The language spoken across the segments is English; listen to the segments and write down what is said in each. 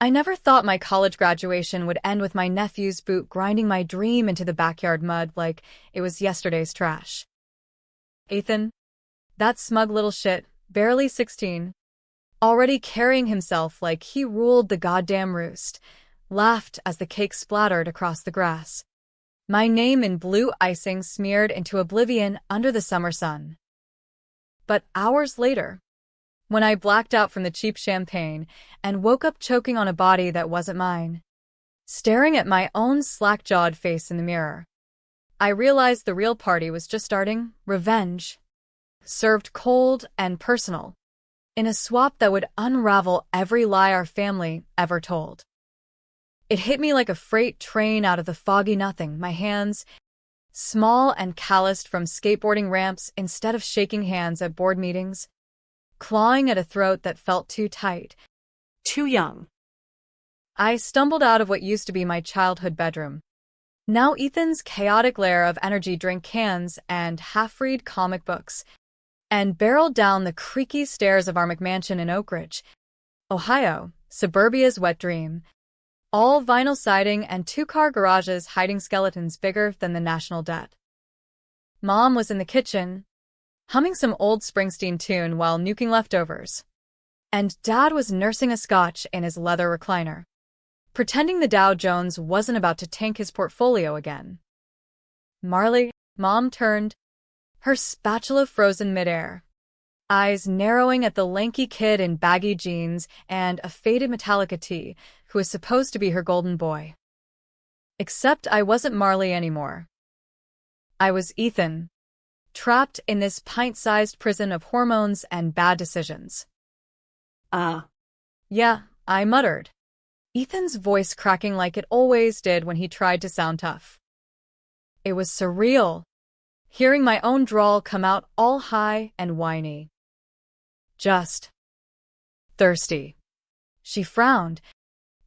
I never thought my college graduation would end with my nephew's boot grinding my dream into the backyard mud like it was yesterday's trash. Ethan, that smug little shit, barely 16, already carrying himself like he ruled the goddamn roost, laughed as the cake splattered across the grass. My name in blue icing smeared into oblivion under the summer sun. But hours later, when I blacked out from the cheap champagne and woke up choking on a body that wasn't mine, staring at my own slack-jawed face in the mirror, I realized the real party was just starting. Revenge, served cold and personal, in a swap that would unravel every lie our family ever told. It hit me like a freight train out of the foggy nothing, my hands, small and calloused from skateboarding ramps instead of shaking hands at board meetings, clawing at a throat that felt too tight, too young. I stumbled out of what used to be my childhood bedroom, now Ethan's chaotic lair of energy drink cans and half-read comic books, and barreled down the creaky stairs of our McMansion in Oak Ridge, Ohio, suburbia's wet dream. All vinyl siding and two-car garages hiding skeletons bigger than the national debt. Mom was in the kitchen, humming some old Springsteen tune while nuking leftovers. And Dad was nursing a scotch in his leather recliner, pretending the Dow Jones wasn't about to tank his portfolio again. Marley, Mom turned, her spatula frozen midair, eyes narrowing at the lanky kid in baggy jeans and a faded Metallica tee who was supposed to be her golden boy. Except I wasn't Marley anymore. I was Ethan, trapped in this pint-sized prison of hormones and bad decisions. Yeah, I muttered, Ethan's voice cracking like it always did when he tried to sound tough. It was surreal, hearing my own drawl come out all high and whiny. Just thirsty. She frowned,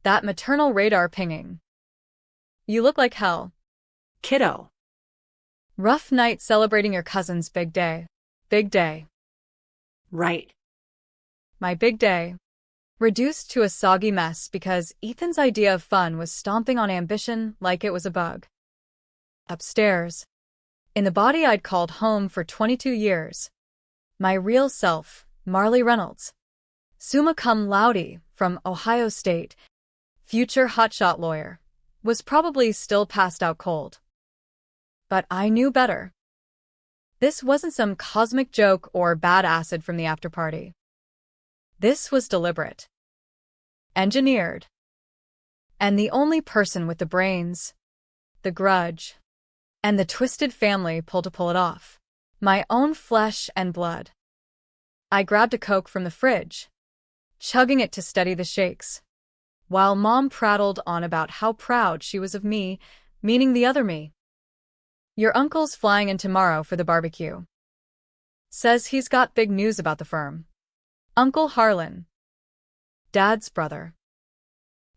that maternal radar pinging. You look like hell. Kiddo. Rough night celebrating your cousin's big day. Big day. Right. My big day. Reduced to a soggy mess because Ethan's idea of fun was stomping on ambition like it was a bug. Upstairs, in the body I'd called home for 22 years, my real self, Marley Reynolds, summa cum laude from Ohio State, future hotshot lawyer, was probably still passed out cold. But I knew better. This wasn't some cosmic joke or bad acid from the after-party. This was deliberate. Engineered. And the only person with the brains, the grudge, and the twisted family pull to pull it off. My own flesh and blood. I grabbed a Coke from the fridge, chugging it to steady the shakes, while Mom prattled on about how proud she was of me, meaning the other me. Your uncle's flying in tomorrow for the barbecue. Says he's got big news about the firm. Uncle Harlan, Dad's brother.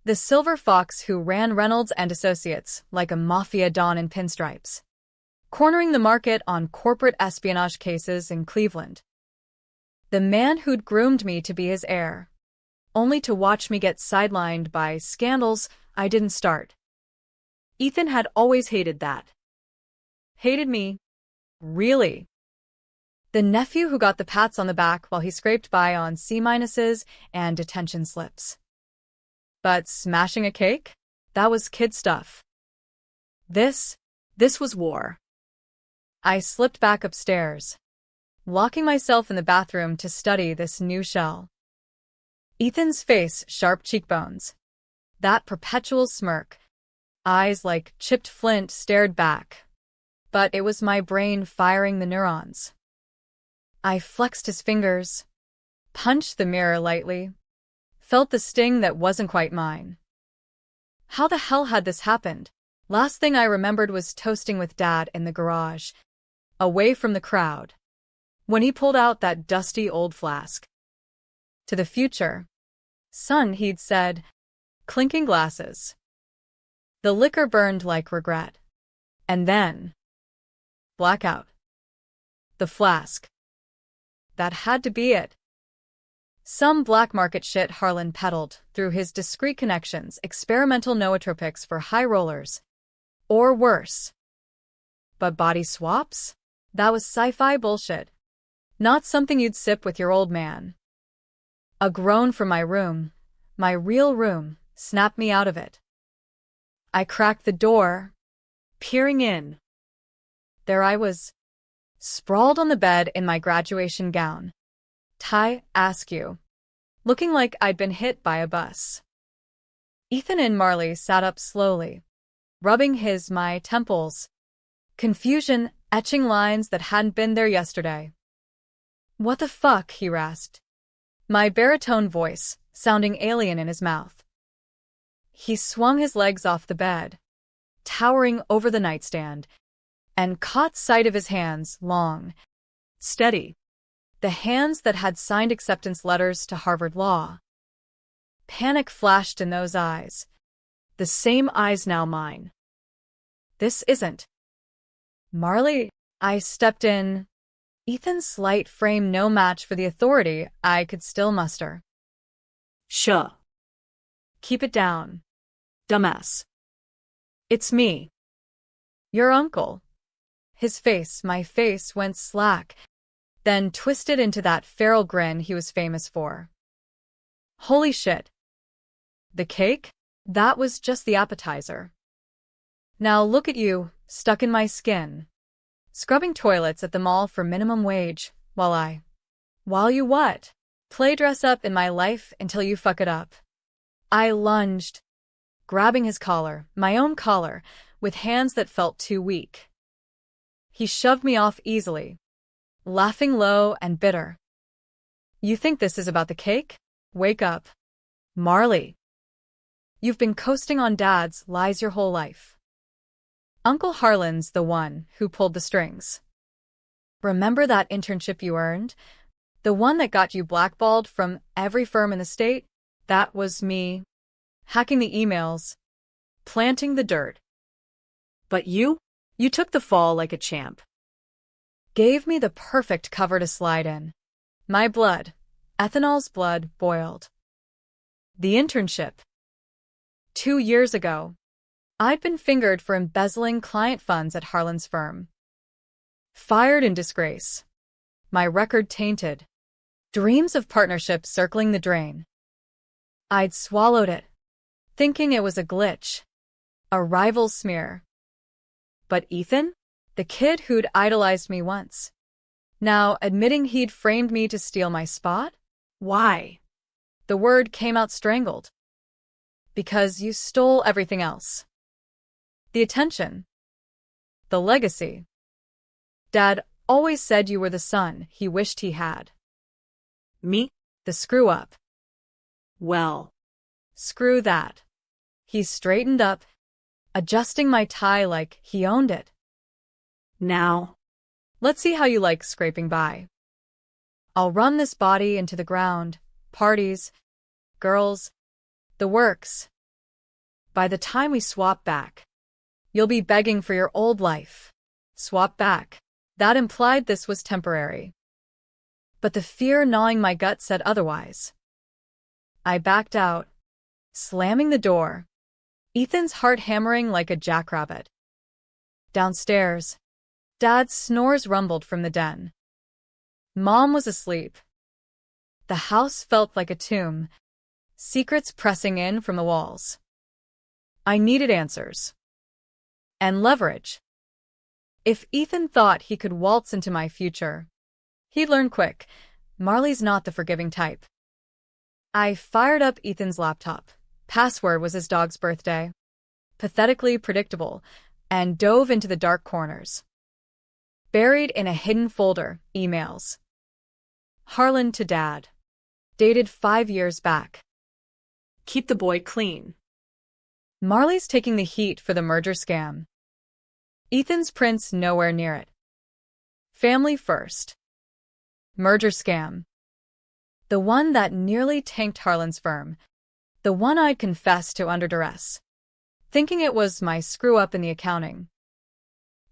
The silver fox who ran Reynolds and Associates like a mafia don in pinstripes, cornering the market on corporate espionage cases in Cleveland. The man who'd groomed me to be his heir, only to watch me get sidelined by scandals I didn't start. Ethan had always hated that. Hated me. Really. The nephew who got the pats on the back while he scraped by on C-minuses and detention slips. But smashing a cake? That was kid stuff. This was war. I slipped back upstairs, locking myself in the bathroom to study this new shell. Ethan's face, sharp cheekbones, that perpetual smirk, eyes like chipped flint stared back. But it was my brain firing the neurons. I flexed his fingers, punched the mirror lightly, felt the sting that wasn't quite mine. How the hell had this happened? Last thing I remembered was toasting with Dad in the garage, away from the crowd, when he pulled out that dusty old flask. To the future. Son, he'd said, clinking glasses. The liquor burned like regret. And then, blackout. The flask. That had to be it. Some black market shit Harlan peddled through his discreet connections, experimental nootropics for high rollers. Or worse. But body swaps? That was sci-fi bullshit. Not something you'd sip with your old man. A groan from my room, my real room, snapped me out of it. I cracked the door, Peering in. there I was, sprawled on the bed in my graduation gown. Tie, askew. Looking like I'd been hit by a bus. Ethan and Marley sat up slowly, rubbing my temples. Confusion etching lines that hadn't been there yesterday. What the fuck, he rasped, my baritone voice sounding alien in his mouth. He swung his legs off the bed, towering over the nightstand, and caught sight of his hands, long, Steady. the hands that had signed acceptance letters to Harvard Law. Panic flashed in those eyes, the same eyes now mine. This isn't Marley. I stepped in. Ethan's slight frame no match for the authority I could still muster. Shuh. Keep it down. Dumbass. It's me. Your uncle. His face, my face, went slack, then twisted into that feral grin he was famous for. Holy shit. The cake? That was just the appetizer. Now look at you, stuck in my skin. Scrubbing toilets at the mall for minimum wage, while you what? Play dress up in my life until you fuck it up. I lunged, grabbing his collar, my own collar, with hands that felt too weak. He shoved me off easily, laughing low and bitter. You think this is about the cake? Wake up. Marley. You've been coasting on Dad's lies your whole life. Uncle Harlan's the one who pulled the strings. Remember that internship you earned? The one that got you blackballed from every firm in the state? That was me. Hacking the emails. Planting the dirt. But you took the fall like a champ. Gave me the perfect cover to slide in. My blood, ethanol's blood, boiled. The internship. 2 years ago, I'd been fingered for embezzling client funds at Harlan's firm. Fired in disgrace. My record tainted. Dreams of partnership circling the drain. I'd swallowed it, thinking it was a glitch, a rival smear. But Ethan, the kid who'd idolized me once, now admitting he'd framed me to steal my spot? Why? The word came out strangled. Because you stole everything else. The attention. The legacy. Dad always said you were the son he wished he had. Me? The screw-up. Well. Screw that. He straightened up, adjusting my tie like he owned it. Now. Let's see how you like scraping by. I'll run this body into the ground, parties, girls, the works. By the time we swap back, you'll be begging for your old life. Swap back. That implied this was temporary. But the fear gnawing my gut said otherwise. I backed out, slamming the door, Ethan's heart hammering like a jackrabbit. Downstairs, Dad's snores rumbled from the den. Mom was asleep. The house felt like a tomb, secrets pressing in from the walls. I needed answers. And leverage. If Ethan thought he could waltz into my future, he'd learn quick. Marley's not the forgiving type. I fired up Ethan's laptop. Password was his dog's birthday. Pathetically predictable, and dove into the dark corners. Buried in a hidden folder, emails. Harlan to Dad. Dated 5 years back. Keep the boy clean. Marley's taking the heat for the merger scam. Ethan's prints nowhere near it. Family first. Merger scam. The one that nearly tanked Harlan's firm. The one I'd confessed to under duress, thinking it was my screw-up in the accounting.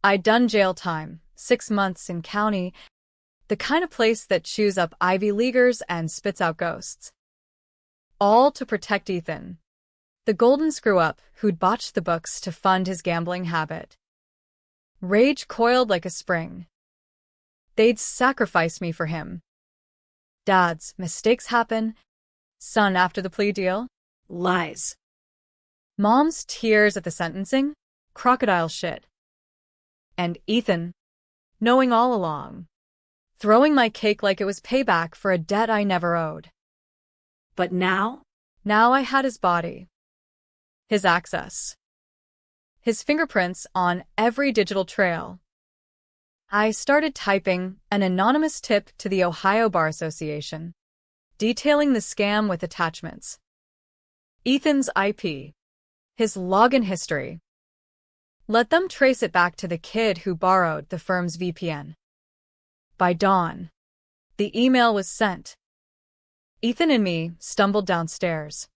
I'd done jail time, 6 months in county, The kind of place that chews up Ivy Leaguers and spits out ghosts. All to protect Ethan, the golden screw-up who'd botched the books to fund his gambling habit. Rage coiled like a spring. They'd sacrifice me for him. Dads, mistakes happen. Son, after the plea deal? Lies. Mom's tears at the sentencing? Crocodile shit. And Ethan, knowing all along. Throwing my cake like it was payback for a debt I never owed. But now? Now I had his body. His access. His fingerprints on every digital trail. I started typing an anonymous tip to the Ohio Bar Association, detailing the scam with attachments. Ethan's IP. His login history. Let them trace it back to the kid who borrowed the firm's VPN. By dawn, the email was sent. Ethan and me stumbled downstairs,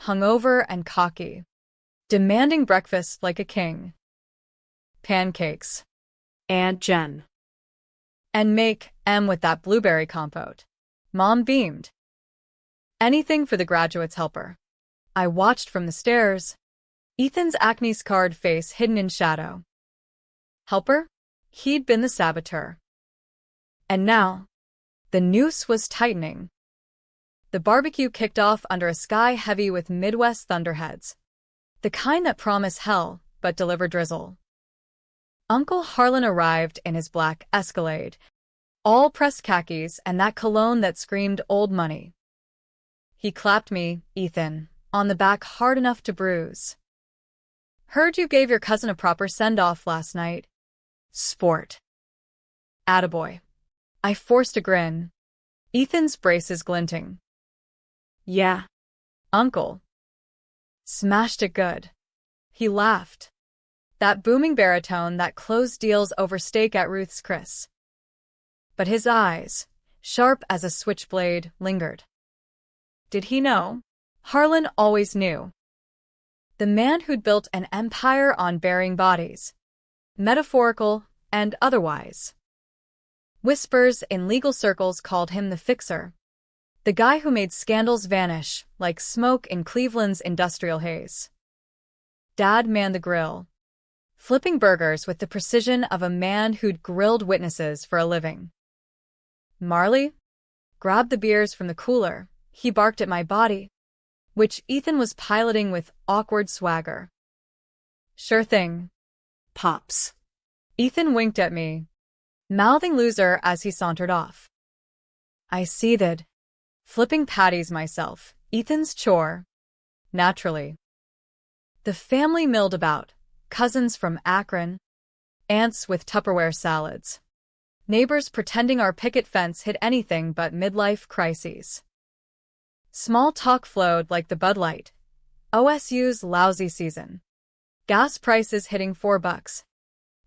hungover and cocky, demanding breakfast like a king. Pancakes. Aunt Jen. And make M with that blueberry compote. Mom beamed. Anything for the graduate's helper. I watched from the stairs. Ethan's acne-scarred face hidden in shadow. Helper? He'd been the saboteur. And now, the noose was tightening. The barbecue kicked off under a sky heavy with Midwest thunderheads. The kind that promise hell, but deliver drizzle. Uncle Harlan arrived in his black Escalade, all pressed khakis and that cologne that screamed old money. He clapped me, Ethan, on the back hard enough to bruise. Heard you gave your cousin a proper send-off last night. Sport. Attaboy. I forced a grin. Ethan's braces glinting. Yeah. Uncle. Smashed it good. He laughed. That booming baritone that closed deals over steak at Ruth's Chris. But his eyes, sharp as a switchblade, lingered. Did he know? Harlan always knew. The man who'd built an empire on burying bodies. Metaphorical and otherwise. Whispers in legal circles called him the fixer. The guy who made scandals vanish like smoke in Cleveland's industrial haze. Dad manned the grill, flipping burgers with the precision of a man who'd grilled witnesses for a living. Marley grabbed the beers from the cooler. He barked at my body, which Ethan was piloting with awkward swagger. Sure thing. Pops. Ethan winked at me, mouthing loser as he sauntered off. I seethed, flipping patties myself, Ethan's chore. Naturally. The family milled about, cousins from Akron, aunts with Tupperware salads, neighbors pretending our picket fence hid anything but midlife crises. Small talk flowed like the Bud Light. OSU's lousy season. Gas prices hitting $4.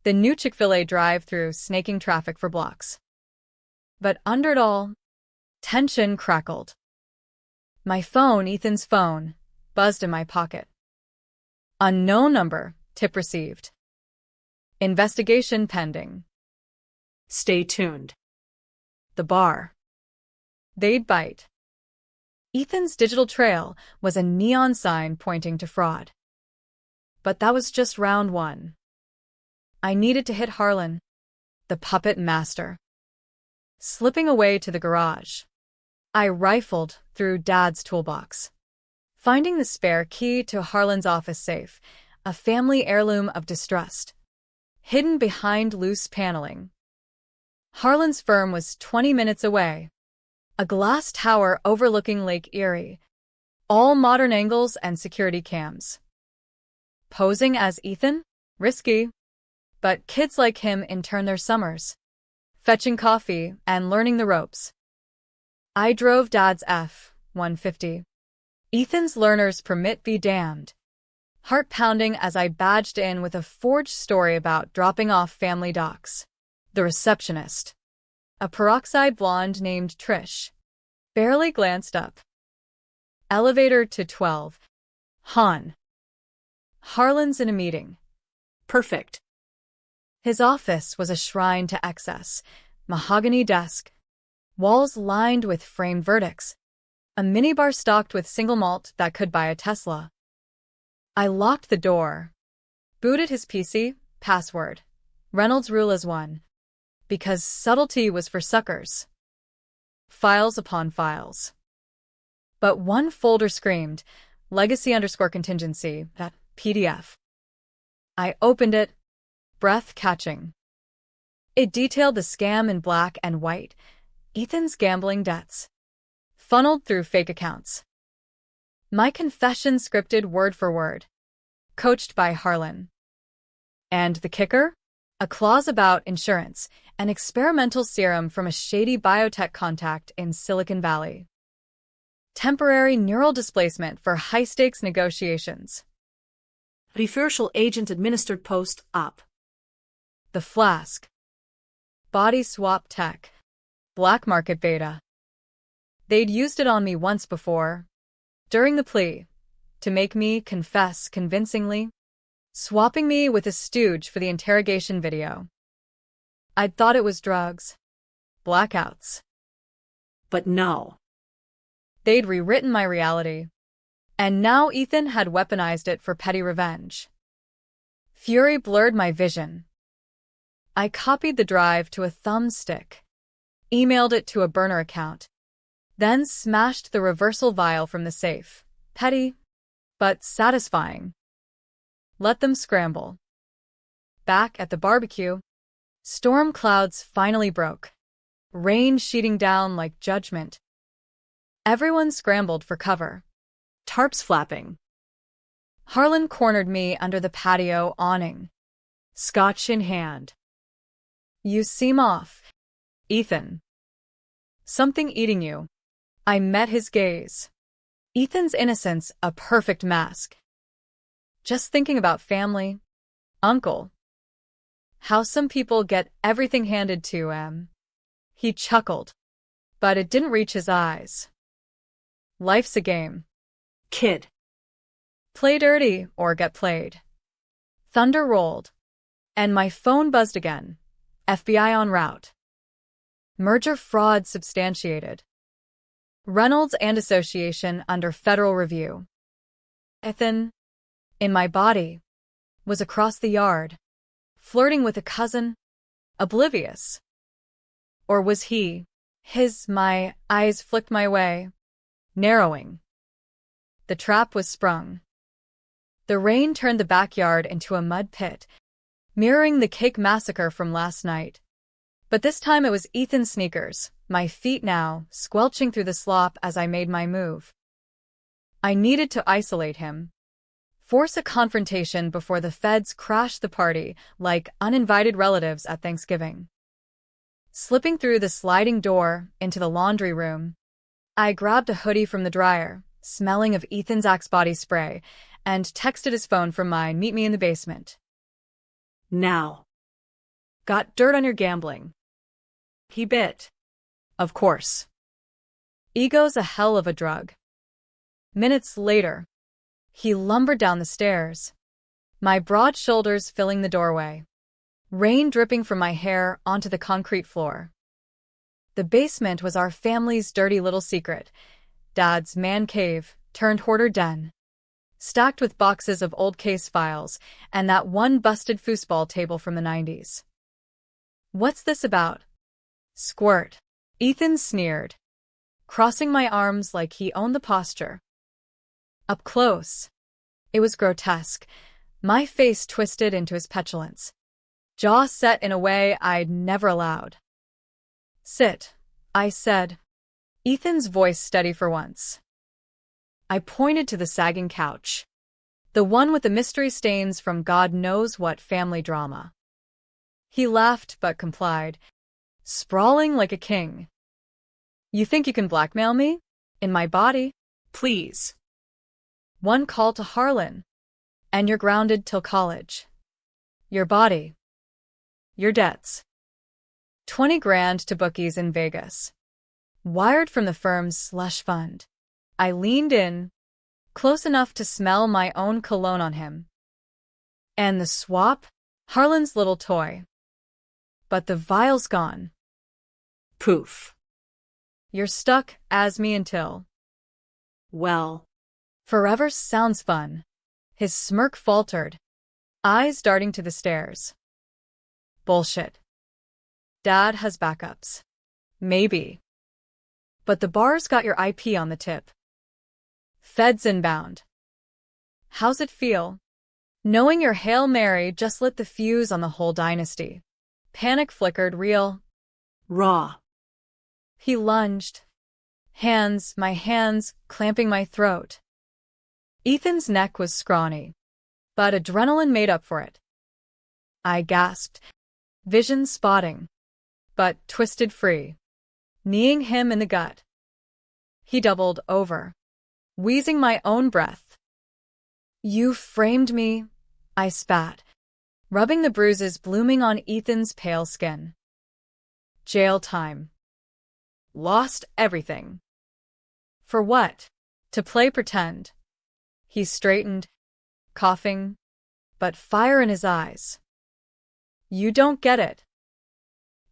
The new Chick-fil-A drive-thru snaking traffic for blocks. But under it all, tension crackled. My phone, Ethan's phone, buzzed in my pocket. Unknown number, tip received. Investigation pending. Stay tuned. The bar. They'd bite. Ethan's digital trail was a neon sign pointing to fraud. But that was just round one. I needed to hit Harlan, the puppet master. Slipping away to the garage, I rifled through Dad's toolbox, finding the spare key to Harlan's office safe, a family heirloom of distrust, hidden behind loose paneling. Harlan's firm was 20 minutes away, a glass tower overlooking Lake Erie, all modern angles and security cams. Posing as Ethan? Risky. But kids like him intern their summers, fetching coffee and learning the ropes. I drove Dad's F-150. Ethan's learner's permit be damned. Heart pounding as I badged in with a forged story about dropping off family docs. The receptionist, a peroxide blonde named Trish, barely glanced up. Elevator to 12. Han. Harlan's in a meeting. Perfect. His office was a shrine to excess, mahogany desk, walls lined with framed verdicts, a minibar stocked with single malt that could buy a Tesla. I locked the door, booted his PC, password, Reynolds rule as one, because subtlety was for suckers. Files upon files. But one folder screamed, legacy_contingency, that PDF. I opened it, breath catching. It detailed the scam in black and white, Ethan's gambling debts, funneled through fake accounts. My confession scripted word for word, coached by Harlan. And the kicker? A clause about insurance, an experimental serum from a shady biotech contact in Silicon Valley. Temporary neural displacement for high-stakes negotiations. Reversal agent administered post-op. The flask. Body swap tech. Black market beta. They'd used it on me once before, during the plea, to make me confess convincingly, swapping me with a stooge for the interrogation video. I'd thought it was drugs. Blackouts. But no. They'd rewritten my reality. And now Ethan had weaponized it for petty revenge. Fury blurred my vision. I copied the drive to a thumbstick, emailed it to a burner account, then smashed the reversal vial from the safe. Petty, but satisfying. Let them scramble. Back at the barbecue, storm clouds finally broke, rain sheeting down like judgment. Everyone scrambled for cover. Tarps flapping. Harlan cornered me under the patio awning, Scotch in hand. You seem off, Ethan. Something eating you. I met his gaze. Ethan's innocence a perfect mask. Just thinking about family, uncle. How some people get everything handed to them. He chuckled, but it didn't reach his eyes. Life's a game. Kid. Play dirty or get played. Thunder rolled, and my phone buzzed again. FBI en route. Merger fraud substantiated. Reynolds and Association under federal review. Ethan, in my body, was across the yard, flirting with a cousin, oblivious. Or was he? My eyes flicked my way, narrowing. The trap was sprung. The rain turned the backyard into a mud pit, mirroring the cake massacre from last night. But this time it was Ethan's sneakers, my feet now squelching through the slop as I made my move. I needed to isolate him, force a confrontation before the feds crashed the party like uninvited relatives at Thanksgiving. Slipping through the sliding door into the laundry room, I grabbed a hoodie from the dryer, smelling of Ethan's Axe body spray, and texted his phone from my meet me in the basement. Now. Got dirt on your gambling. He bit. Of course. Ego's a hell of a drug. Minutes later, he lumbered down the stairs, my broad shoulders filling the doorway, rain dripping from my hair onto the concrete floor. The basement was our family's dirty little secret, Dad's man cave turned hoarder den, stacked with boxes of old case files and that one busted foosball table from the 90s. What's this about? Squirt. Ethan sneered, crossing my arms like he owned the posture. Up close, it was grotesque, my face twisted into his petulance, jaw set in a way I'd never allowed. Sit, I said, Ethan's voice steady for once. I pointed to the sagging couch, the one with the mystery stains from God knows what family drama. He laughed but complied, sprawling like a king. You think you can blackmail me? In my body? Please. One call to Harlan, and you're grounded till college. Your body. Your debts. 20 grand to bookies in Vegas. Wired from the firm's slush fund. I leaned in, close enough to smell my own cologne on him. And the swap? Harlan's little toy. But the vial's gone. Poof. You're stuck as me until. Well, Forever sounds fun. His smirk faltered, eyes darting to the stairs. Bullshit. Dad has backups. Maybe. But the bar's got your IP on the tip. Feds inbound. How's it feel? Knowing your Hail Mary just lit the fuse on the whole dynasty. Panic flickered real. raw. He lunged. My hands, clamping my throat. Ethan's neck was scrawny, but adrenaline made up for it. I gasped, vision spotting, but twisted free, kneeing him in the gut. He doubled over, wheezing my own breath. You framed me, I spat, rubbing the bruises blooming on Ethan's pale skin. Jail time. Lost everything. For what? To play pretend. He straightened, coughing, but fire in his eyes. You don't get it.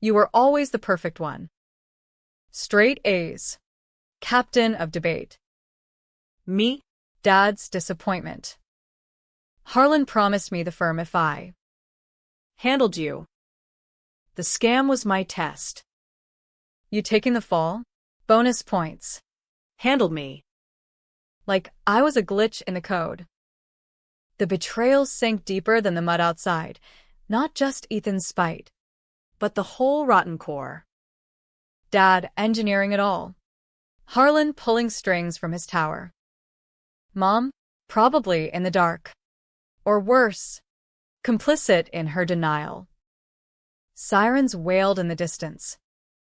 You were always the perfect one. Straight A's. Captain of debate. Me? Dad's disappointment. Harlan promised me the firm if I Handled you. The scam was my test. You taking the fall? Bonus points. Handled me. Like I was a glitch in the code. The betrayal sank deeper than the mud outside, not just Ethan's spite, But the whole rotten core. Dad engineering it all. Harlan pulling strings from his tower. Mom, probably in the dark. Or worse, complicit in her denial. Sirens wailed in the distance.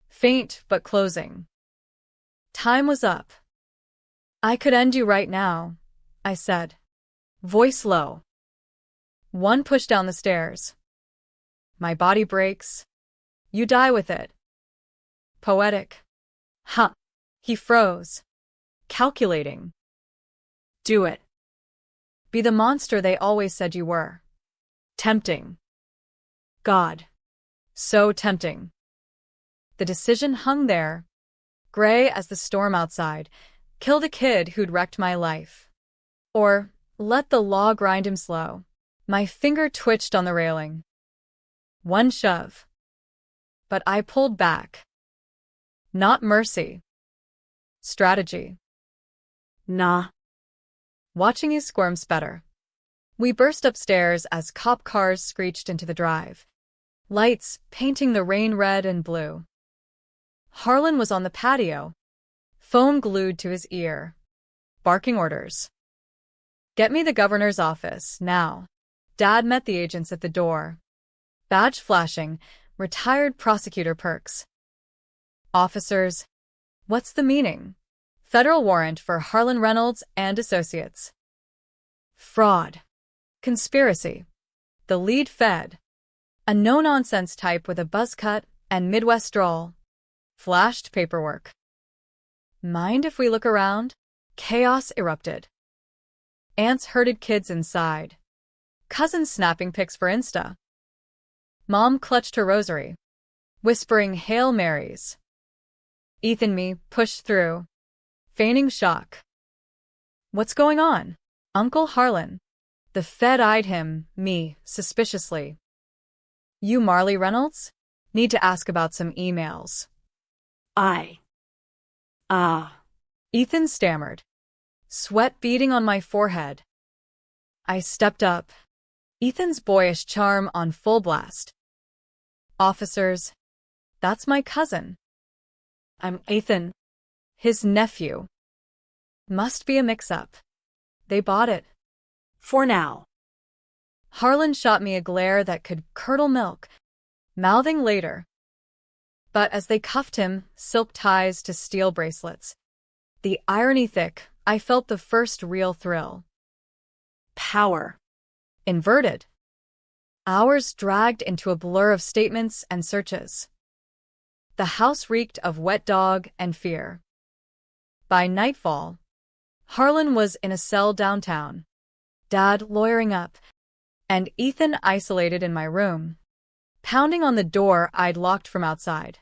Faint but closing. Time was up. I could end you right now, I said, voice low. One push down the stairs. My body breaks. You die with it. Poetic. Huh. He froze. Calculating. Do it. Be the monster they always said you were. Tempting. God. So tempting. The decision hung there, gray as the storm outside. Kill the kid who'd wrecked my life. Or let the law grind him slow. My finger twitched on the railing. One shove. But I pulled back. Not mercy. Strategy. Nah. Watching you squirms better. We burst upstairs as cop cars screeched into the drive. Lights painting the rain red and blue. Harlan was on the patio, foam glued to his ear, barking orders. Get me the governor's office, now. Dad met the agents at the door. Badge flashing, retired prosecutor perks. Officers, what's the meaning? Federal warrant for Harlan Reynolds and Associates. Fraud. Conspiracy. The lead fed. A no-nonsense type with a buzz cut and Midwest drawl. Flashed paperwork. Mind if we look around? Chaos erupted. Aunts herded kids inside. Cousins snapping pics for Insta. Mom clutched her rosary, whispering Hail Marys. Ethan and me pushed through, feigning shock. What's going on? Uncle Harlan. The Fed eyed me, suspiciously. You Marley Reynolds? Need to ask about some emails. Ethan stammered, sweat beading on my forehead. I stepped up, Ethan's boyish charm on full blast. Officers, that's my cousin. I'm Ethan, his nephew. Must be a mix-up. They bought it. For now. Harlan shot me a glare that could curdle milk, mouthing later. But as they cuffed him, silk ties to steel bracelets, the irony thick, I felt the first real thrill. Power. Inverted. Hours dragged into a blur of statements and searches. The house reeked of wet dog and fear. By nightfall, Harlan was in a cell downtown, Dad lawyering up, and Ethan isolated in my room, pounding on the door I'd locked from outside.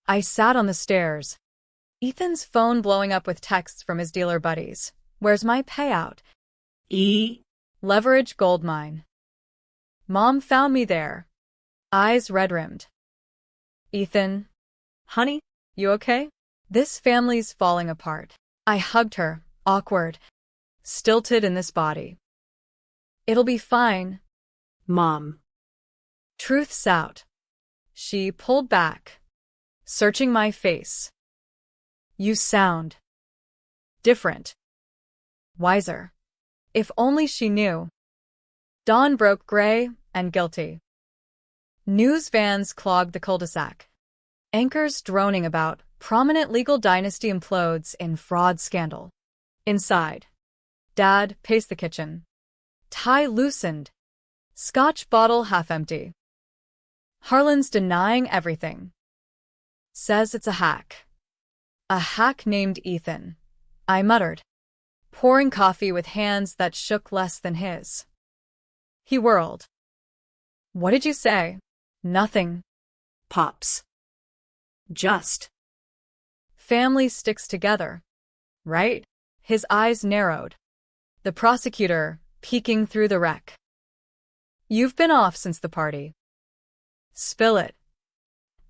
I sat on the stairs. Ethan's phone blowing up with texts from his dealer buddies. Where's my payout? Leverage goldmine. Mom found me there. Eyes red-rimmed. Ethan. Honey? You okay? This family's falling apart. I hugged her, awkward, stilted in this body. It'll be fine. Mom. Truth's out. She pulled back, searching my face. You sound different. Wiser. If only she knew. Dawn broke gray and guilty. News vans clogged the cul-de-sac. Anchors droning about, prominent legal dynasty implodes in fraud scandal. Inside. Dad paced the kitchen. Tie loosened. Scotch bottle half empty. Harlan's denying everything. Says it's a hack. A hack named Ethan. I muttered, pouring coffee with hands that shook less than his. He whirled. What did you say? Nothing. Pops. Just. Family sticks together, right? His eyes narrowed. The prosecutor, peeking through the wreck. You've been off since the party. Spill it.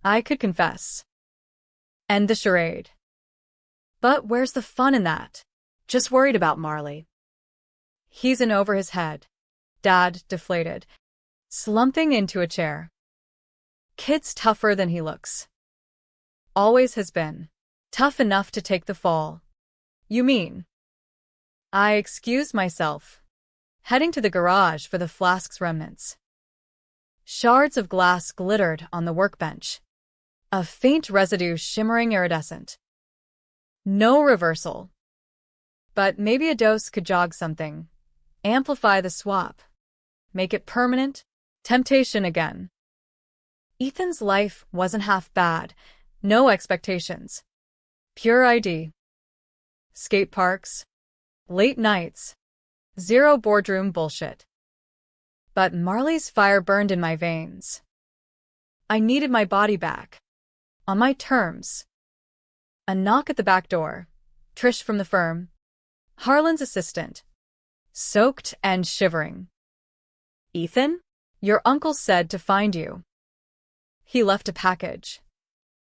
I could confess. End the charade. But where's the fun in that? Just worried about Marley. He's in over his head. Dad deflated, slumping into a chair. Kid's tougher than he looks. Always has been. Tough enough to take the fall. You mean? I excused myself, heading to the garage for the flask's remnants. Shards of glass glittered on the workbench, a faint residue shimmering iridescent. No reversal. But maybe a dose could jog something, amplify the swap, make it permanent. Temptation again. Ethan's life wasn't half bad, no expectations. Pure ID. Skate parks, late nights, zero boardroom bullshit. But Marley's fire burned in my veins. I needed my body back. On my terms. A knock at the back door. Trish from the firm. Harlan's assistant. Soaked and shivering. Ethan? Your uncle said to find you. He left a package.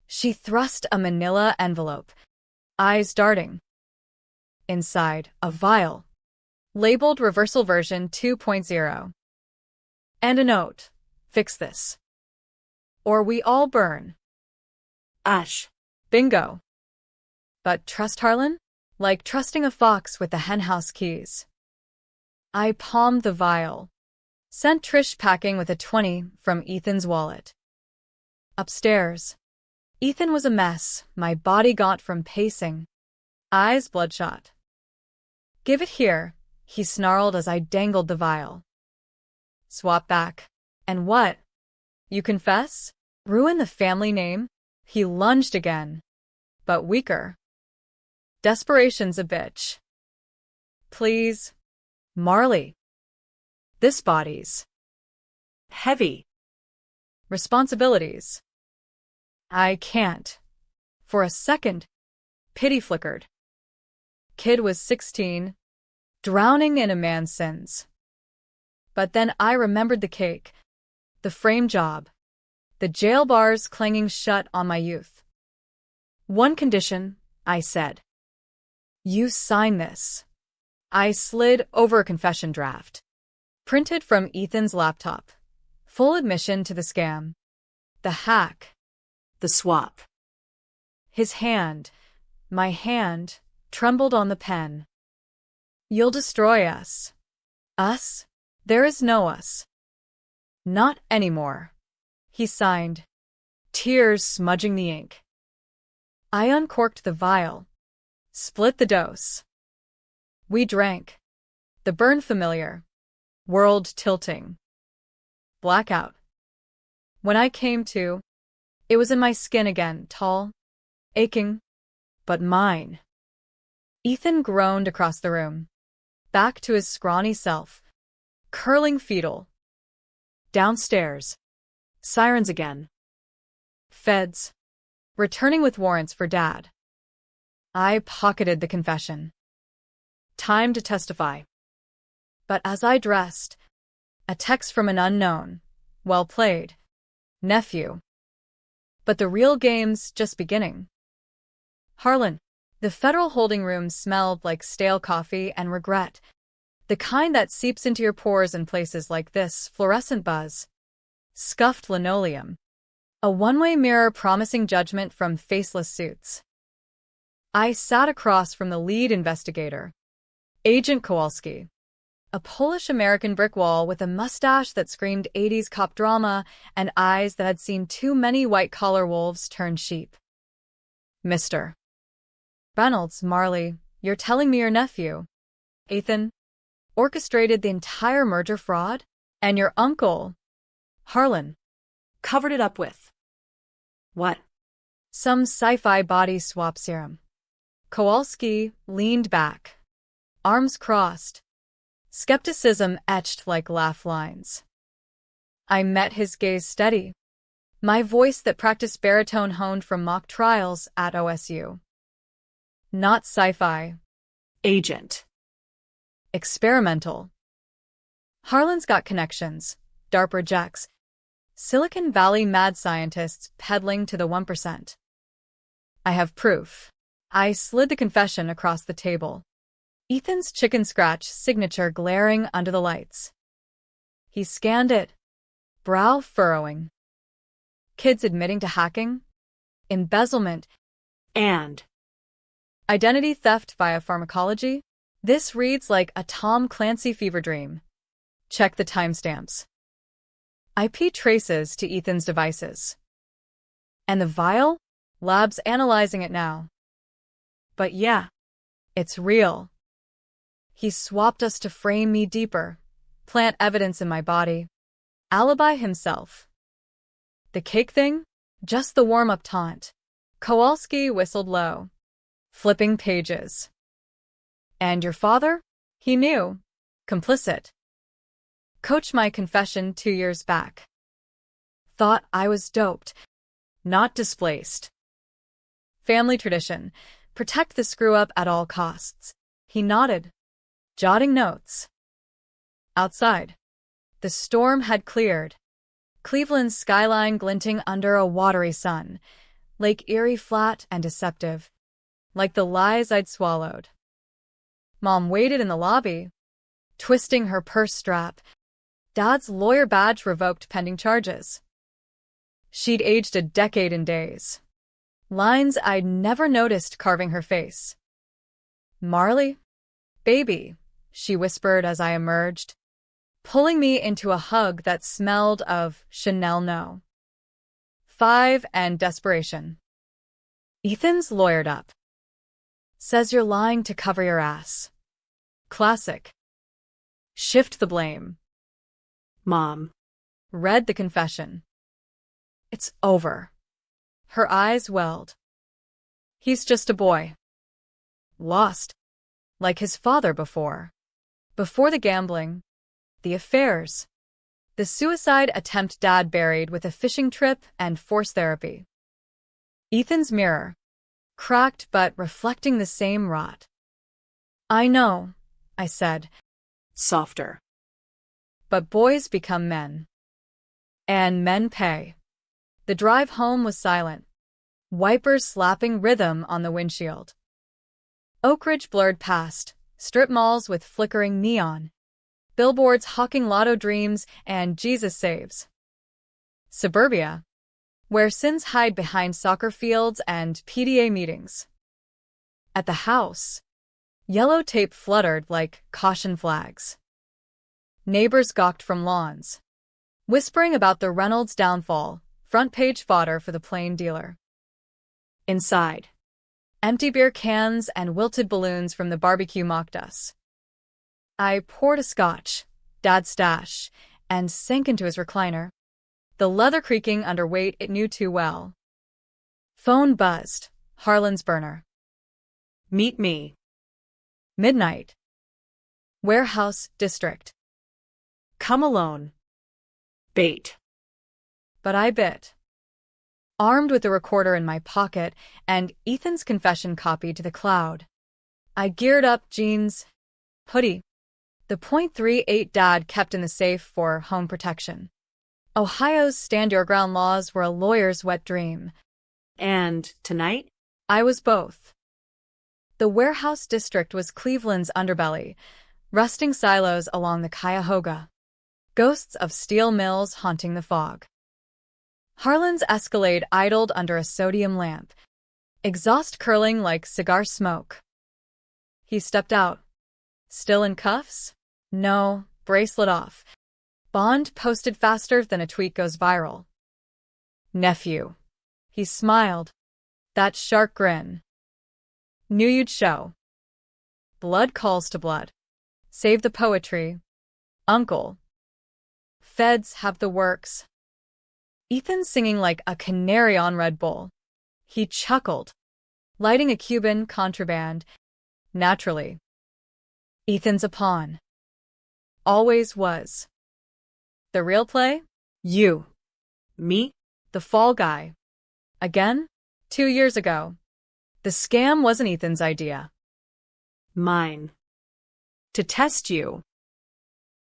She thrust a manila envelope, eyes darting. Inside, a vial, labeled Reversal Version 2.0. And a note, fix this. Or we all burn. Ash. Bingo. But trust Harlan? Like trusting a fox with the henhouse keys. I palmed the vial. Sent Trish packing with a 20 from Ethan's wallet. Upstairs. Ethan was a mess, my body gaunt from pacing. Eyes bloodshot. Give it here, he snarled as I dangled the vial. Swap back. And what? You confess? Ruin the family name? He lunged again. But weaker. Desperation's a bitch. Please. Marley. This body's heavy. Responsibilities. I can't. For a second, pity flickered. Kid was 16, drowning in a man's sins. But then I remembered the cake, the frame job, the jail bars clanging shut on my youth. One condition, I said. You sign this. I slid over a confession draft. Printed from Ethan's laptop. Full admission to the scam. The hack. The swap. His hand, my hand, trembled on the pen. You'll destroy us. Us? There is no us. Not anymore. He signed, tears smudging the ink. I uncorked the vial. Split the dose. We drank. The burn familiar. World tilting. Blackout. When I came to, it was in my skin again, tall, aching, but mine. Ethan groaned across the room, back to his scrawny self, curling fetal. Downstairs. Sirens again. Feds. returning with warrants for Dad. I pocketed the confession. Time to testify. But as I dressed, a text from an unknown. Well played, nephew. But the real game's just beginning. Harlan. The federal holding room smelled like stale coffee and regret. The kind that seeps into your pores in places like this, fluorescent buzz. Scuffed linoleum. A one-way mirror promising judgment from faceless suits. I sat across from the lead investigator, Agent Kowalski. A Polish-American brick wall with a mustache that screamed 80s cop drama and eyes that had seen too many white-collar wolves turn sheep. Mr. Reynolds, Marley, you're telling me your nephew, Ethan, orchestrated the entire merger fraud? And your uncle, Harlan, Covered it up with. What? some sci-fi body swap serum. Kowalski leaned back, arms crossed, skepticism etched like laugh lines. I met his gaze steady, my voice that practiced baritone honed from mock trials at OSU. Not sci-fi. Agent. Experimental. Harlan's got connections, DARPA jacks, Silicon Valley mad scientists peddling to the 1%. I have proof. I slid the confession across the table. Ethan's chicken scratch signature glaring under the lights. He scanned it, brow furrowing. Kids admitting to hacking, embezzlement, And. identity theft via pharmacology? This reads like a Tom Clancy fever dream. Check the timestamps. IP traces to Ethan's devices. And the vial? Lab's analyzing it now. But yeah, it's real. He swapped us to frame me deeper, plant evidence in my body, alibi himself. The cake thing? Just the warm-up taunt. Kowalski whistled low, flipping pages. And your father? He knew. Complicit. Coached my confession 2 years back. Thought I was doped, not displaced. Family tradition. Protect the screw-up at all costs. He nodded, jotting notes. Outside, the storm had cleared. Cleveland's skyline glinting under a watery sun. Lake Erie flat and deceptive, like the lies I'd swallowed. Mom waited in the lobby, twisting her purse strap. Dad's lawyer badge revoked pending charges. She'd aged a decade in days. Lines I'd never noticed carving her face. Marley? Baby, she whispered as I emerged, pulling me into a hug that smelled of Chanel No. 5 and desperation. Ethan's lawyered up. Says you're lying to cover your ass. Classic. Shift the blame. Mom. Read the confession. It's over. Her eyes welled. He's just a boy. Lost. Like his father before. Before the gambling, the affairs, the suicide attempt Dad buried with a fishing trip and forced therapy. Ethan's mirror, cracked but reflecting the same rot. I know, I said. Softer. But boys become men. And men pay. The drive home was silent, wipers slapping rhythm on the windshield. Oak Ridge blurred past, strip malls with flickering neon, billboards hawking lotto dreams and Jesus saves. Suburbia, where sins hide behind soccer fields and PTA meetings. At the house, yellow tape fluttered like caution flags. Neighbors gawked from lawns, whispering about the Reynolds downfall, front-page fodder for the plain dealer. Inside, empty beer cans and wilted balloons from the barbecue mocked us. I poured a scotch, Dad's stash, and sank into his recliner, the leather creaking under weight it knew too well. Phone buzzed, Harlan's burner. Meet me. Midnight. Warehouse District. Come alone. Bait. But I bit. armed with a recorder in my pocket and Ethan's confession copied to the cloud. I geared up, jeans, hoodie. The .38 dad kept in the safe for home protection. Ohio's stand your ground laws were a lawyer's wet dream. And tonight? I was both. The warehouse district was Cleveland's underbelly, rusting silos along the Cuyahoga, ghosts of steel mills haunting the fog. Harlan's Escalade idled under a sodium lamp, exhaust curling like cigar smoke. He stepped out. Still in cuffs? No, bracelet off. Bond posted faster than a tweet goes viral. Nephew. He smiled. That shark grin. Knew you'd show. Blood calls to blood. Save the poetry. Uncle. Feds have the works. Ethan singing like a canary on Red Bull. He chuckled, lighting a Cuban contraband. Naturally. Ethan's a pawn. Always was. The real play? You. Me? The fall guy. Again? 2 years ago. The scam wasn't Ethan's idea. Mine. To test you.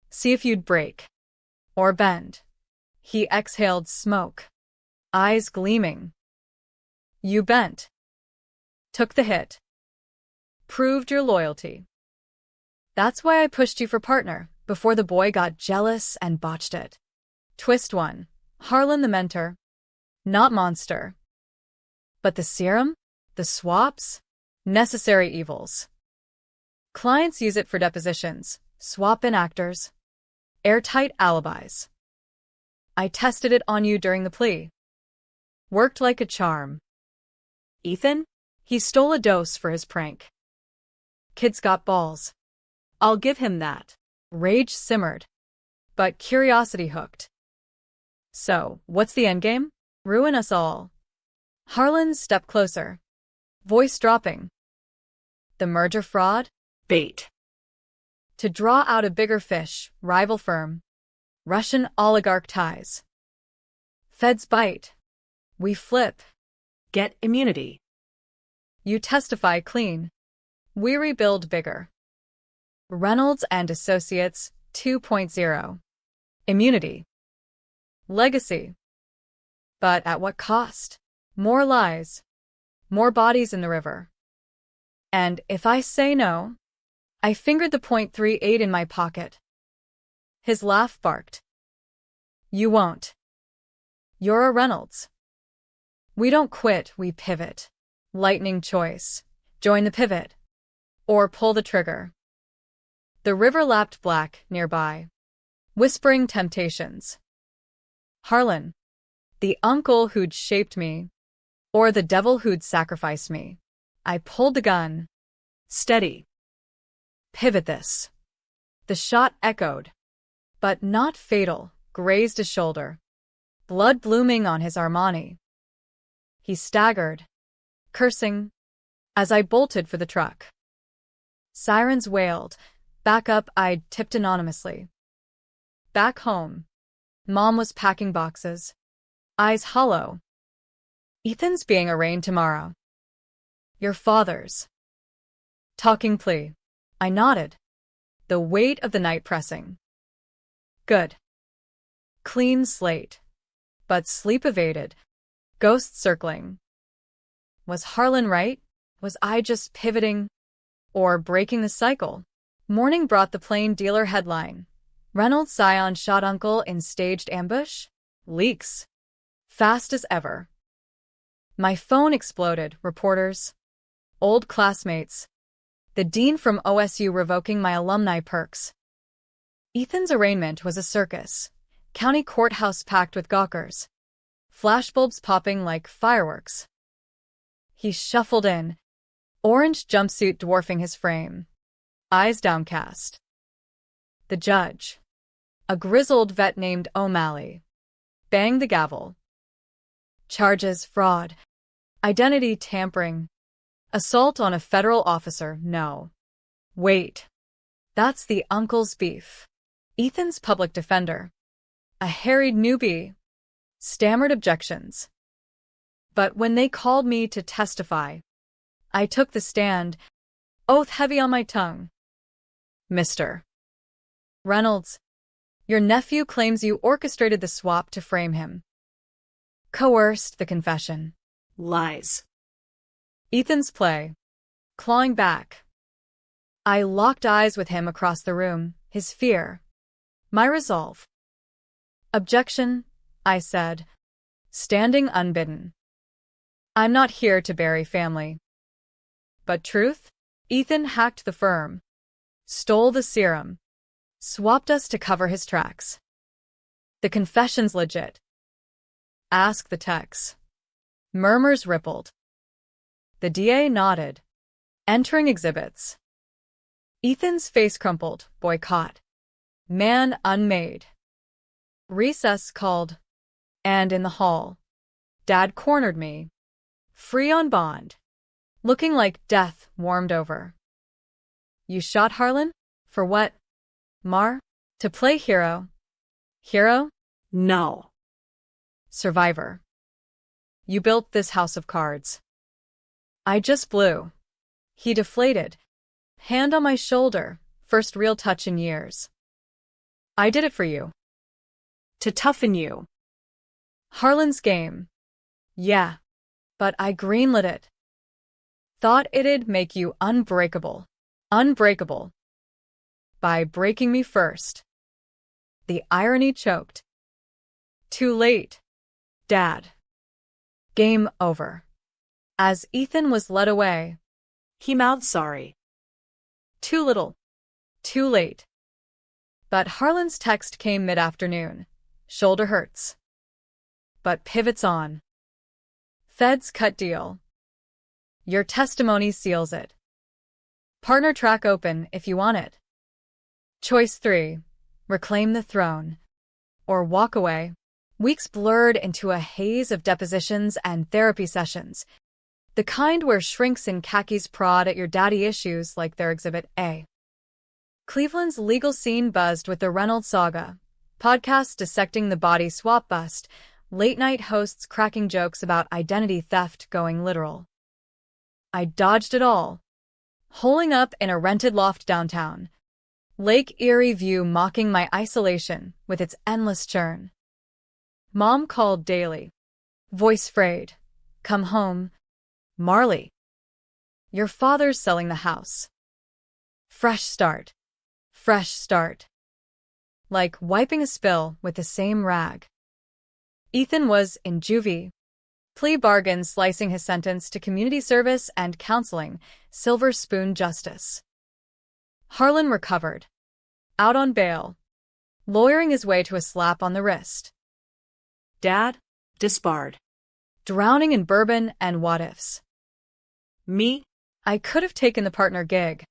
See if you'd break. Or bend. He exhaled smoke, eyes gleaming. You bent. Took the hit. Proved your loyalty. That's why I pushed you for partner, before the boy got jealous and botched it. Twist 1. Harlan the mentor. Not monster. But the serum? The swaps? Necessary evils. Clients use it for depositions, swap in actors. Airtight alibis. I tested it on you during the plea. Worked like a charm. Ethan? He stole a dose for his prank. Kid's got balls. I'll give him that. Rage simmered. But curiosity hooked. So, what's the endgame? Ruin us all. Harlan stepped closer. Voice dropping. The merger fraud? Bait. To draw out a bigger fish, rival firm. Russian oligarch ties. Feds bite. We flip. Get immunity. You testify clean. We rebuild bigger. Reynolds and Associates 2.0. Immunity. Legacy. But at what cost? More lies. More bodies in the river. And if I say no, I fingered the .38 in my pocket. His laugh barked. You won't. You're a Reynolds. We don't quit, we pivot. Lightning choice. Join the pivot. Or pull the trigger. The river lapped black nearby, whispering temptations. Harlan. The uncle who'd shaped me. Or the devil who'd sacrificed me. I pulled the gun. Steady. Pivot this. The shot echoed. But not fatal, grazed his shoulder. Blood blooming on his Armani. He staggered, cursing, as I bolted for the truck. Sirens wailed. Back up, I tipped anonymously. Back home. Mom was packing boxes. Eyes hollow. Ethan's being arraigned tomorrow. Your father's. Talking plea. I nodded. The weight of the night pressing. Good. Clean slate. But sleep evaded. Ghosts circling. Was Harlan right? Was I just pivoting? Or breaking the cycle? Morning brought the plain dealer headline. Reynolds Scion shot uncle in staged ambush? Leaks. Fast as ever. My phone exploded, reporters. Old classmates. The dean from OSU revoking my alumni perks. Ethan's arraignment was a circus. County courthouse packed with gawkers. Flashbulbs popping like fireworks. He shuffled in, orange jumpsuit dwarfing his frame. Eyes downcast. The judge, a grizzled vet named O'Malley, banged the gavel. Charges: fraud, identity tampering, assault on a federal officer. No. Wait. That's the uncle's beef. Ethan's public defender, a harried newbie, stammered objections. But when they called me to testify, I took the stand, oath heavy on my tongue. Mr. Reynolds, your nephew claims you orchestrated the swap to frame him. Coerced the confession. Lies. Ethan's play. Clawing back. I locked eyes with him across the room, his fear. My resolve. Objection, I said, standing unbidden. I'm not here to bury family. But truth? Ethan hacked the firm. Stole the serum. Swapped us to cover his tracks. The confession's legit. Ask the techs. Murmurs rippled. The DA nodded. Entering exhibits. Ethan's face crumpled, boycott. Man unmade. Recess called. And in the hall, Dad cornered me. Free on bond. Looking like death warmed over. You shot Harlan? For what? Mar? To play hero. Hero? No. Survivor. You built this house of cards. I just blew. He deflated. Hand on my shoulder, first real touch in years. I did it for you. To toughen you. Harlan's game. Yeah, but I greenlit it. Thought it'd make you unbreakable. Unbreakable. By breaking me first. The irony choked. Too late. Dad. Game over. As Ethan was led away, he mouthed sorry. Too little. Too late. But Harlan's text came mid-afternoon. Shoulder hurts. But pivots on. Feds cut deal. Your testimony seals it. Partner track open if you want it. Choice 3. Reclaim the throne. Or walk away. Weeks blurred into a haze of depositions and therapy sessions. The kind where shrinks in khakis prod at your daddy issues like their Exhibit A. Cleveland's legal scene buzzed with the Reynolds saga. Podcasts dissecting the body swap bust. Late-night hosts cracking jokes about identity theft going literal. I dodged it all. Holing up in a rented loft downtown. Lake Erie view mocking my isolation with its endless churn. Mom called daily. Voice frayed. Come home. Marley. Your father's selling the house. Fresh start. Fresh start. Like wiping a spill with the same rag. Ethan was in juvie. Plea bargain slicing his sentence to community service and counseling, silver spoon justice. Harlan recovered. Out on bail. Lawyering his way to a slap on the wrist. Dad? Disbarred. Drowning in bourbon and what-ifs. Me? I could have taken the partner gig.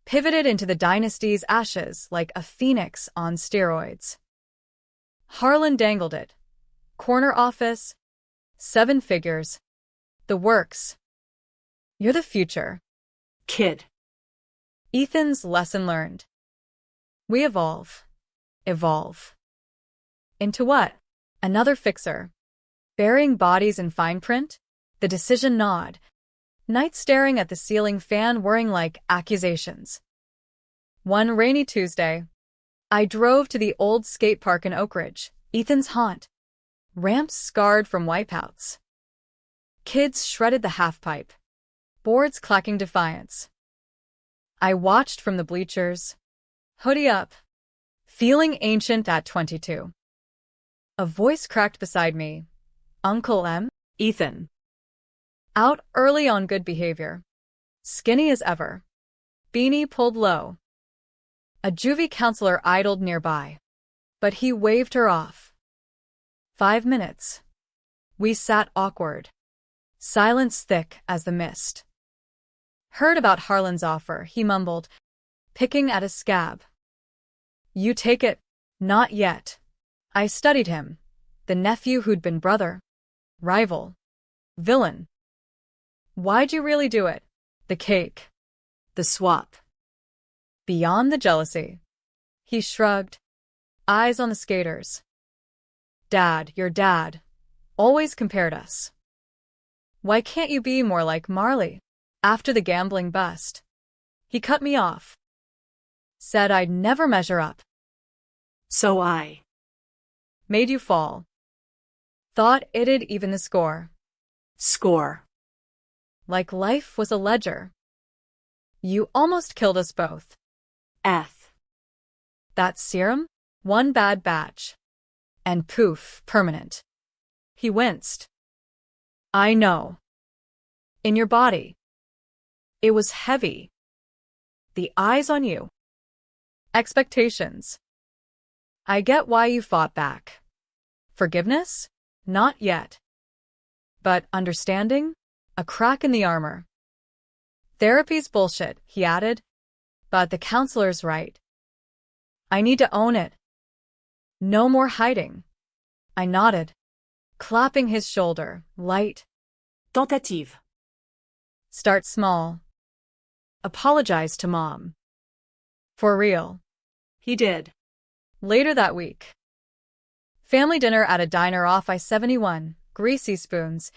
Pivoted into the dynasty's ashes like a phoenix on steroids. Harlan dangled it. Corner office. 7 figures. The works. You're the future. Kid. Ethan's lesson learned. We evolve. Evolve. Into what? Another fixer. Burying bodies in fine print? The decision nod. Night staring at the ceiling fan whirring like accusations. One rainy Tuesday, I drove to the old skate park in Oak Ridge, Ethan's haunt. Ramps scarred from wipeouts. Kids shredded the halfpipe. Boards clacking defiance. I watched from the bleachers. Hoodie up. Feeling ancient at 22. A voice cracked beside me. Uncle M? Ethan. Out early on good behavior. Skinny as ever. Beanie pulled low. A juvie counselor idled nearby. But he waved her off. 5 minutes. We sat awkward. Silence thick as the mist. Heard about Harlan's offer, he mumbled, picking at a scab. You take it? Not yet. I studied him. The nephew who'd been brother. Rival. Villain. Why'd you really do it? The cake. The swap. Beyond the jealousy. He shrugged. Eyes on the skaters. Dad, your dad. Always compared us. Why can't you be more like Marley? After the gambling bust, he cut me off. Said I'd never measure up. So I Made you fall. Thought it'd even the score. score. Like life was a ledger. You almost killed us both. F. That serum? One bad batch. And poof, permanent. He winced. I know. In your body. It was heavy. The eyes on you. Expectations. I get why you fought back. Forgiveness? Not yet. But understanding? A crack in the armor. Therapy's bullshit, he added. But the counselor's right. I need to own it. No more hiding. I nodded, clapping his shoulder, light. Tentative. Start small. Apologize to Mom. For real. He did. Later that week. Family dinner at a diner off I-71, greasy spoons.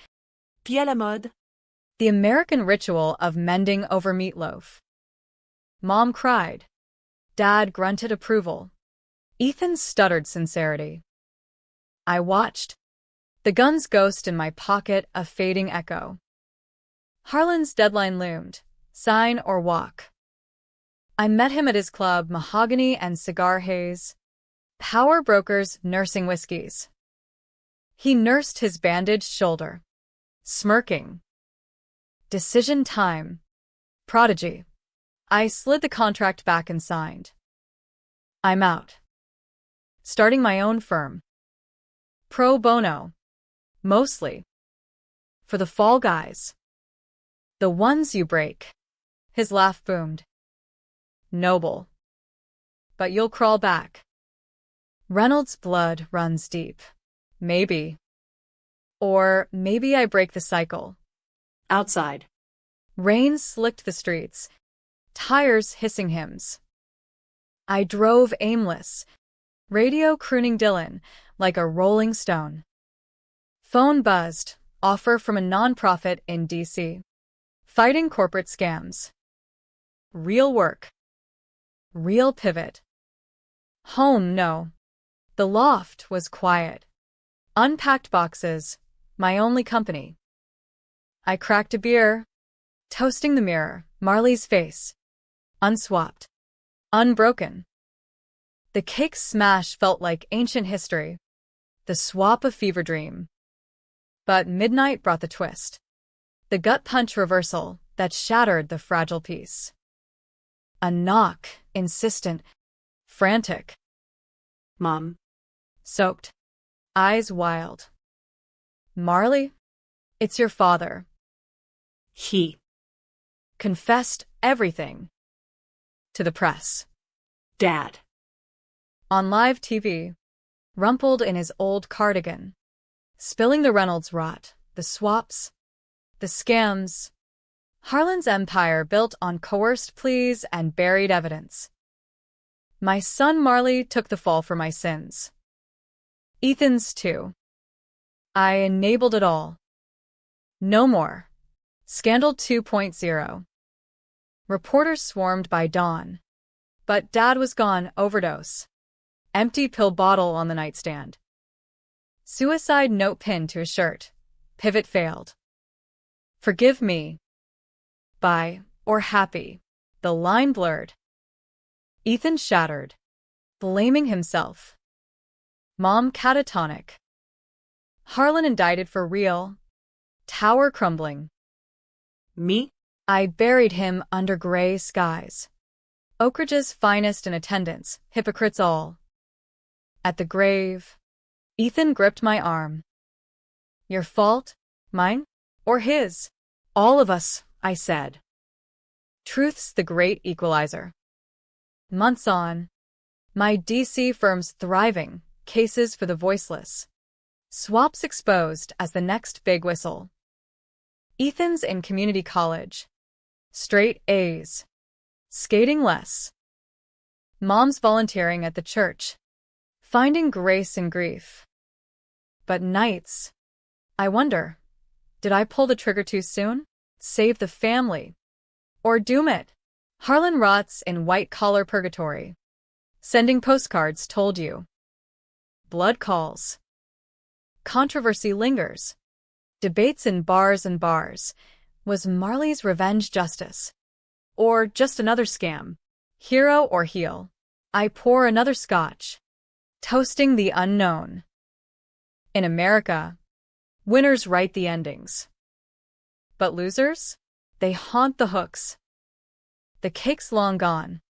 Pied à la mode. The American ritual of mending over meatloaf. Mom cried. Dad grunted approval. Ethan stuttered sincerity. I watched. The gun's ghost in my pocket, a fading echo. Harlan's deadline loomed. Sign or walk. I met him at his club, mahogany and cigar haze. Power brokers nursing whiskeys. He nursed his bandaged shoulder. Smirking. Decision time. Prodigy. I slid the contract back and signed. I'm out. Starting my own firm. Pro bono. Mostly. For the fall guys. The ones you break. His laugh boomed. Noble. But you'll crawl back. Reynolds' blood runs deep. Maybe. Or maybe I break the cycle. Outside. Rain slicked the streets. Tires hissing hymns. I drove aimless. Radio crooning Dylan, like a rolling stone. Phone buzzed. Offer from a nonprofit in D.C. Fighting corporate scams. Real work. Real pivot. Home, no. The loft was quiet. Unpacked boxes. My only company. I cracked a beer. Toasting the mirror. Marley's face. Unswapped. Unbroken. The cake smash felt like ancient history. The swap a fever dream. But midnight brought the twist. The gut punch reversal that shattered the fragile peace. A knock, insistent, frantic. Mom. Soaked. Eyes wild. Marley? It's your father. He. Confessed everything. To the press. Dad. On live TV. Rumpled in his old cardigan. Spilling the Reynolds rot, the swaps, the scams. Harlan's empire built on coerced pleas and buried evidence. My son Marley took the fall for my sins. Ethan's too. I enabled it all. No more. Scandal 2.0. Reporters swarmed by dawn. But Dad was gone, overdose. Empty pill bottle on the nightstand. Suicide note pinned to his shirt. Pivot failed. Forgive me. Bye, or happy. The line blurred. Ethan shattered. Blaming himself. Mom catatonic. Harlan indicted for real. Tower crumbling. Me? I buried him under gray skies. Oak Ridge's finest in attendance, hypocrites all. At the grave, Ethan gripped my arm. Your fault? Mine? Or his? All of us, I said. Truth's the great equalizer. Months on. My DC firm's thriving, cases for the voiceless. Swaps exposed as the next big whistle. Ethan's in community college. Straight A's. Skating less. Mom's volunteering at the church. Finding grace in grief. But nights, I wonder, Did I pull the trigger too soon? Save the family? Or doom it? Harlan rots in white-collar purgatory. Sending postcards told you. Blood calls. Controversy lingers. Debates in bars and bars. Was Marley's revenge justice? Or just another scam? Hero or heel? I pour another scotch. Toasting the unknown. In America, winners write the endings. But losers? They haunt the hooks. The cake's long gone,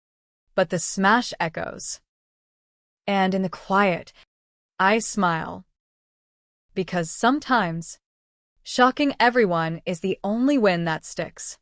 but the smash echoes. And in the quiet, I smile. Because sometimes, shocking everyone is the only win that sticks.